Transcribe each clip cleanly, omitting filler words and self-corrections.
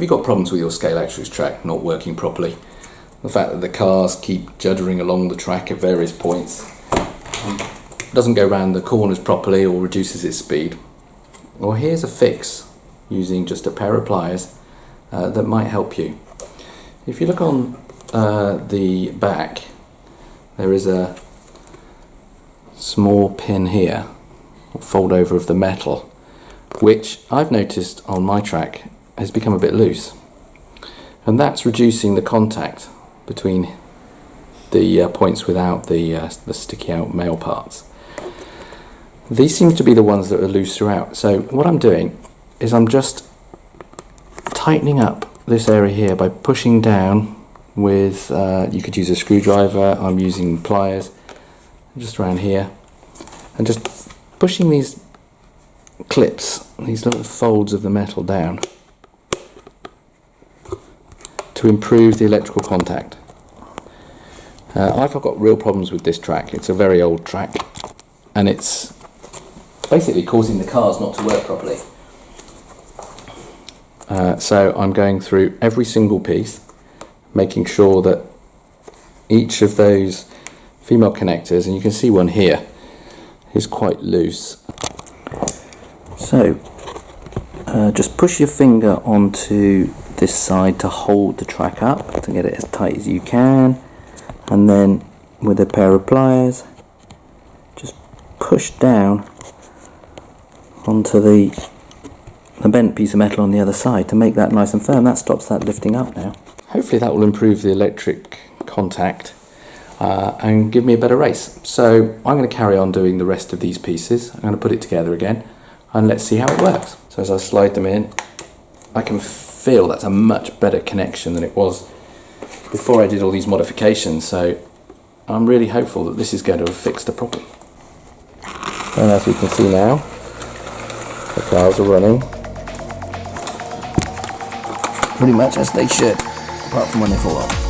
you got problems with your Scalextric track not working properly? The fact that the cars keep juddering along the track at various points, doesn't go around the corners properly or reduces its speed? Well, here's a fix using just a pair of pliers that might help you. If you look on the back, there is a small pin here, or fold over of the metal, which I've noticed on my track has become a bit loose, and that's reducing the contact between the points without the sticky out male parts. These seem to be the ones that are loose throughout. So what I'm doing is I'm just tightening up this area here by pushing down with, you could use a screwdriver, I'm using pliers, just around here, and just pushing these clips, these little folds of the metal down to improve the electrical contact. I've got real problems with this track. It's a very old track and it's basically causing the cars not to work properly. So I'm going through every single piece, making sure that each of those female connectors, and you can see one here, is quite loose. So just push your finger onto this side to hold the track up, to get it as tight as you can, and then with a pair of pliers just push down onto the bent piece of metal on the other side to make that nice and firm. That stops that lifting up now. Hopefully that will improve the electric contact and give me a better race. So I'm going to carry on doing the rest of these pieces. I'm going to put it together again and let's see how it works. So as I slide them in, I can feel that's a much better connection than it was before I did all these modifications. So I'm really hopeful that this is going to have fixed the problem. And as you can see now, the cars are running pretty much as they should, apart from when they fall off.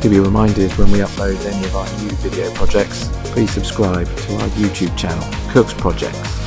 To be reminded when we upload any of our new video projects, please subscribe to our YouTube channel, Cook's Projects.